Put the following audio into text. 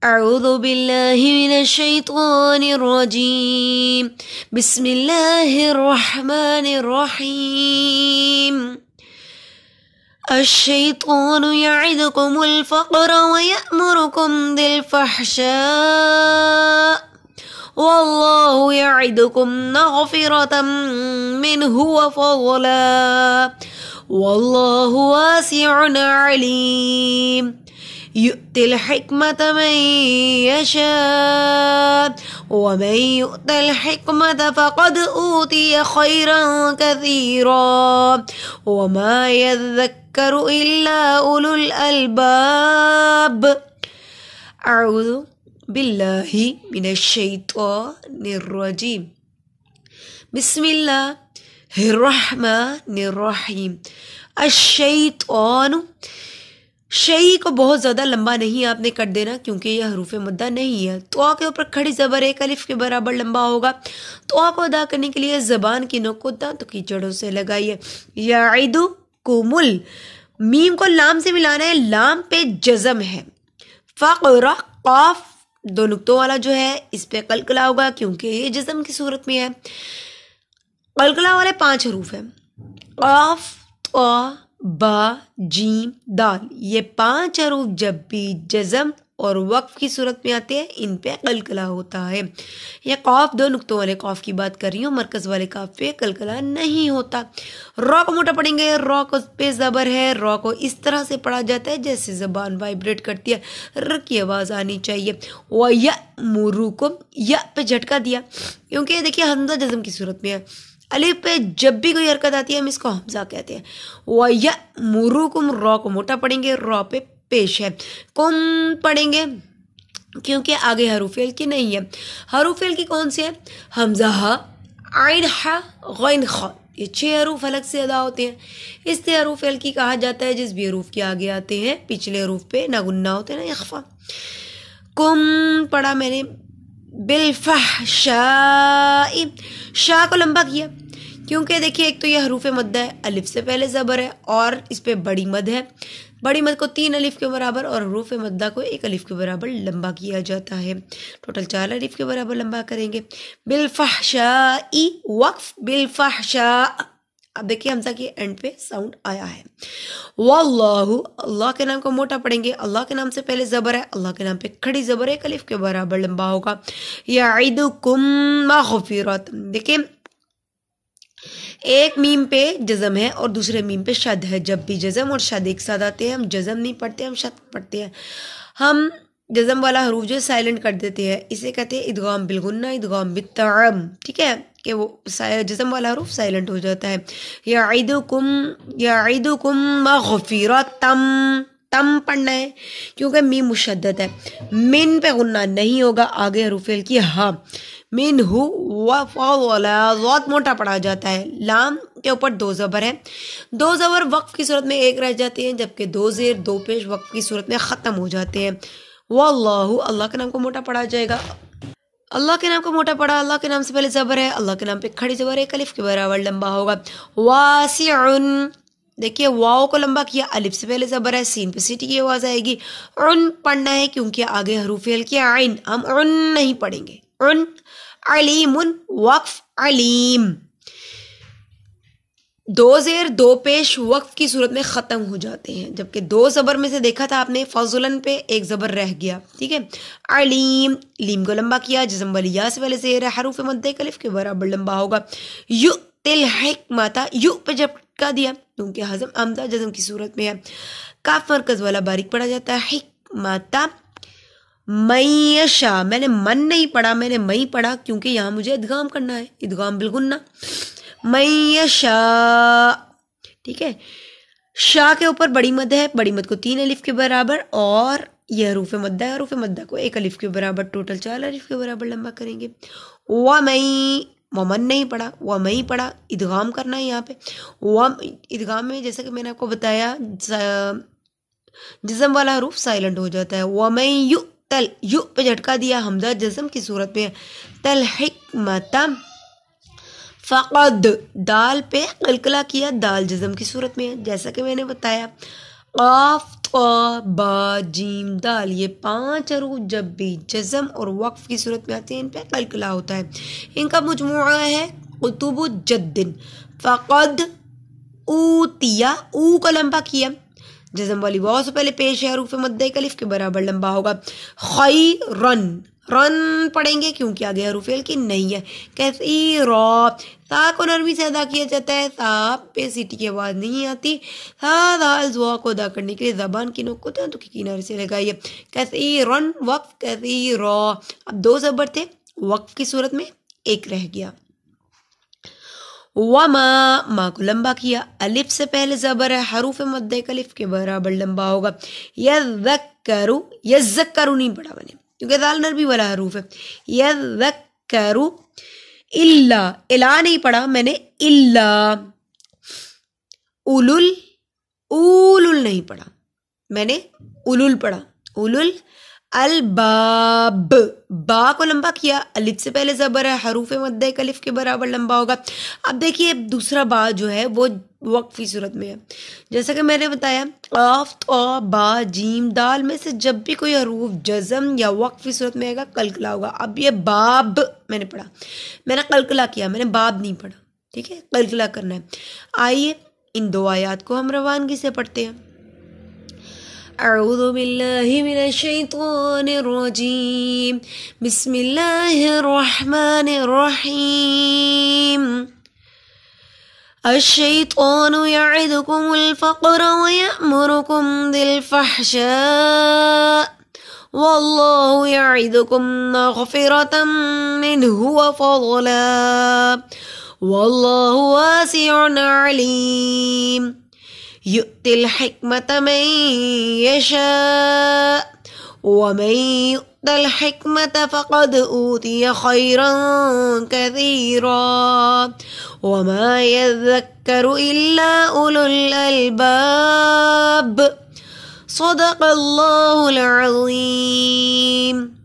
اعوذ باللہ من الشیطان الرجیم بسم اللہ الرحمن الرحیم الشیطان یعدکم الفقر ویأمرکم بالفحشاء واللہ یعدکم مغفرة منہ وفضلا واللہ واسع علیم يؤتي الحكمة من يشاء ومن يؤت الحكمة فقد أوتي خيرا كثيرا وما يذكر إلا أولو الألباب أعوذ بالله من الشيطان الرجيم بسم الله الرحمن الرحيم الشیطان شئی کو بہت زیادہ لمبا نہیں آپ نے کٹ دینا کیونکہ یہ حروف مدہ نہیں ہے. تو کے اوپر کھڑی زبر ایک الف کے برابر لمبا ہوگا. تو کو ادا کرنے کے لیے زبان کی نوک کو دانتوں کی جڑوں سے لگائیے. یعدکم میم کو لام سے ملانا ہے, لام پہ جزم ہے. فقر قاف دو نقطوں والا جو ہے اس پہ قلقلہ ہوگا کیونکہ یہ جزم کی صورت میں ہے. قلقلہ والے 5 حروف ہیں, قاف طا با جیم دال. یہ 5 حروف جب بھی جزم اور وقف کی صورت میں آتے ہیں ان پہ قلقلہ ہوتا ہے. یہ قاف دو نقطوں والے قاف کی بات کر رہی ہوں, مرکز والے قاف پہ قلقلہ نہیں ہوتا. را کو موٹا پڑھیں گے, را کو پہ زبر ہے, را کو اس طرح سے پڑھا جاتا ہے جیسے زبان وائبریٹ کرتی ہے, ر کی آواز آنی چاہیے. وَيَأْمُرُكُمْ یا پہ جھٹکا دیا کیونکہ یہ دیکھیے حمزہ جزم کی صورت میں ہے. الف پہ جب بھی کوئی حرکت آتی ہے ہم اس کو حمزہ کہتے ہیں. وَيَأْمُرُكُمْ را کو موٹا پڑھیں گے, را پہ پیش ہے. کم پڑھیں گے کیونکہ آگے حروف فعل کی نہیں ہے. حروف فعل کی کون سی ہے؟ حمزہ ہا, عین ہا, غین خا. یہ 6 حروف الگ سے ادا ہوتے ہیں. اس سے حروف فعل کی کہا جاتا ہے جس بھی حروف کے آگے آتے ہیں پچھلے حروف پہ نہ گنہ ہوتے ہیں نہ اخفا. کم پڑھا میں نے. بالفحشاء شاہ کو لمبا کیا کیونکہ دیکھیے ایک تو یہ حروف مدہ ہے, الف سے پہلے زبر ہے اور اس پہ بڑی مد ہے. بڑی مد کو 3 الف کے برابر اور حروف مدہ کو 1 الف کے برابر لمبا کیا جاتا ہے. ٹوٹل 4 الف کے برابر لمبا کریں گے. بالفحشاء وقف بالفحشاء. اب دیکھیے حمزہ کے اینڈ پہ ساؤنڈ آیا ہے. واللہ اللہ کے نام کو موٹا پڑھیں گے, اللہ کے نام سے پہلے زبر ہے, اللہ کے نام پہ کھڑی زبر 1 الف کے برابر لمبا ہوگا. یعدکم مغفرۃ. دیکھیں ایک میم پہ جزم ہے اور دوسرے میم پہ شد ہے. جب بھی جزم اور شد ایک ساتھ آتے ہیں ہم جزم نہیں پڑھتے, ہم شد پڑھتے ہیں. ہم جزم والا حروف جو سائلنٹ کر دیتے ہیں اسے کہتے ہیں ادغام بالغنہ, ادغام بالطعم. ٹھیک ہے کہ وہ جزم والا حروف سائلنٹ ہو جاتا ہے. یعدکم مغفرۃم, تم پڑھنا ہے کیونکہ میم مشدد ہے. من پہ غنہ نہیں ہوگا, آگے حروف فعل کی ہاں. منہ وفضلا ضاد موٹا پڑھا جاتا ہے. لام کے اوپر 2 زبر ہیں, 2 زبر وقف کی صورت میں 1 رہ جاتے ہیں جبکہ 2 زیر 2 پیش وقف کی صورت میں ختم ہو جاتے ہیں. واللہ اللہ کے نام کو موٹا پڑھا جائے گا. اللہ کے نام کو موٹا پڑھا, اللہ کے نام سے پہلے زبر ہے, اللہ کے نام پہ کھڑی زبر 1 الف کے برابر لمبا ہوگا. واسع دیکھیے واو کو لمبا کیا, الف سے پہلے زبر ہے, سین پہ سیٹی کی آواز آئے گی. عن پڑھنا ہے کیونکہ آگے حروف فعل کی عین, ہم عن نہیں پڑھیں گے. عن. علیم وقف علیم 2 زیر 2 پیش وقف کی صورت میں ختم ہو جاتے ہیں جبکہ 2 زبر میں سے دیکھا تھا آپ نے فضلن پہ 1 زبر رہ گیا. ٹھیک ہے. علیم لیم کو لمبا کیا, جزم والی یا سے پہلے زیر ہے, حروف مدہ 1 الف کے برابر لمبا ہوگا. یؤتل حکمت یو پہ جھٹکا دیا کیونکہ حمزہ جزم کی صورت میں ہے. کاف مرکز والا باریک پڑھا جاتا ہے. حکمت من یشاء, میں نے من نہیں پڑھا, میں نے مئی پڑھا کیونکہ یہاں مجھے ادغام کرنا ہے, ادغام بالغنہ. من یشاء. ٹھیک ہے. شاہ کے اوپر بڑی مد ہے, بڑی مد کو 3 الف کے برابر اور یہ حروف مدہ ہے, حروف مدہ کو 1 الف کے برابر ٹوٹل 4 الف کے برابر لمبا کریں گے. ومن نہیں پڑھا, ومئی پڑھا, ادغام کرنا ہے یہاں پہ. ادغام میں جیسا کہ میں نے آپ کو بتایا جزم والا حروف سائلنٹ ہو جاتا ہے. ومن تل یو پہ جھٹکا دیا, حمزہ جزم کی صورت میں تل حکمت. فقد دال پہ قلقلہ کیا, دال جزم کی صورت میں ہے جیسا کہ میں نے بتایا. قاف طا با جیم دال، یہ 5 حروف جب بھی جزم اور وقف کی صورت میں آتے ہیں ان پہ قلقلہ ہوتا ہے. ان کا مجموعہ ہے قطب جد. فقد اوتیا، او کو لمبا کیا، جزم والی واو سے پہلے پیش ہے، حروف مد الف کے برابر لمبا ہوگا. خیرن، رن پڑھیں گے کیونکہ آگے حروف کی نہیں ہے. کثیرا، تا کو نرمی سے ادا کیا جاتا ہے، تا پہ سیٹی کی آواز نہیں آتی. تا دال زوا کو ادا کرنے کے لیے زبان کی نوک کو تو کنارے سے لگائیے. کثیرن وقف، کثیرا. اب 2 زبر تھے، وقف کی صورت میں 1 رہ گیا. وما، ما کو لمبا کیا، الف سے پہلے زبر ہے، حروف مد الف کے برابر لمبا ہوگا. یذکرو، یذکرو نہیں پڑھا میں نے کیونکہ دال نرمی والا حروف ہے. یذکرو، الا، الا نہیں پڑھا میں نے، الا. اولل، اولل نہیں پڑھا میں نے، اولل پڑھا. اولل الباب، با کو لمبا کیا، الف سے پہلے زبر ہے، حروف مد الف کے برابر لمبا ہوگا. اب دیکھیے دوسرا با جو ہے وہ وقفی صورت میں ہے. جیسا کہ میں نے بتایا قاف طا با جیم دال میں سے جب بھی کوئی حروف جزم یا وقفی صورت میں آئے گا قلقلہ ہوگا. اب یہ باب میں نے پڑھا، میں نے قلقلہ کیا، میں نے باب نہیں پڑھا. ٹھیک ہے، قلقلہ کرنا ہے. آئیے ان 2 آیات کو ہم روانگی سے پڑھتے ہیں. اعوذ باللہ من الشیطان الرجیم، بسم اللہ الرحمن الرحیم. الشیطان یعدکم الفقر ویأمرکم بالفحشاء واللہ یعدکم مغفرة منہ وفضلا واللہ واسع علیم. يؤتي الحكمة من يشاء ومن يؤت الحكمة فقد أوتي خيرا كثيرا وما يذكر إلا أولو الألباب. صدق الله العظيم.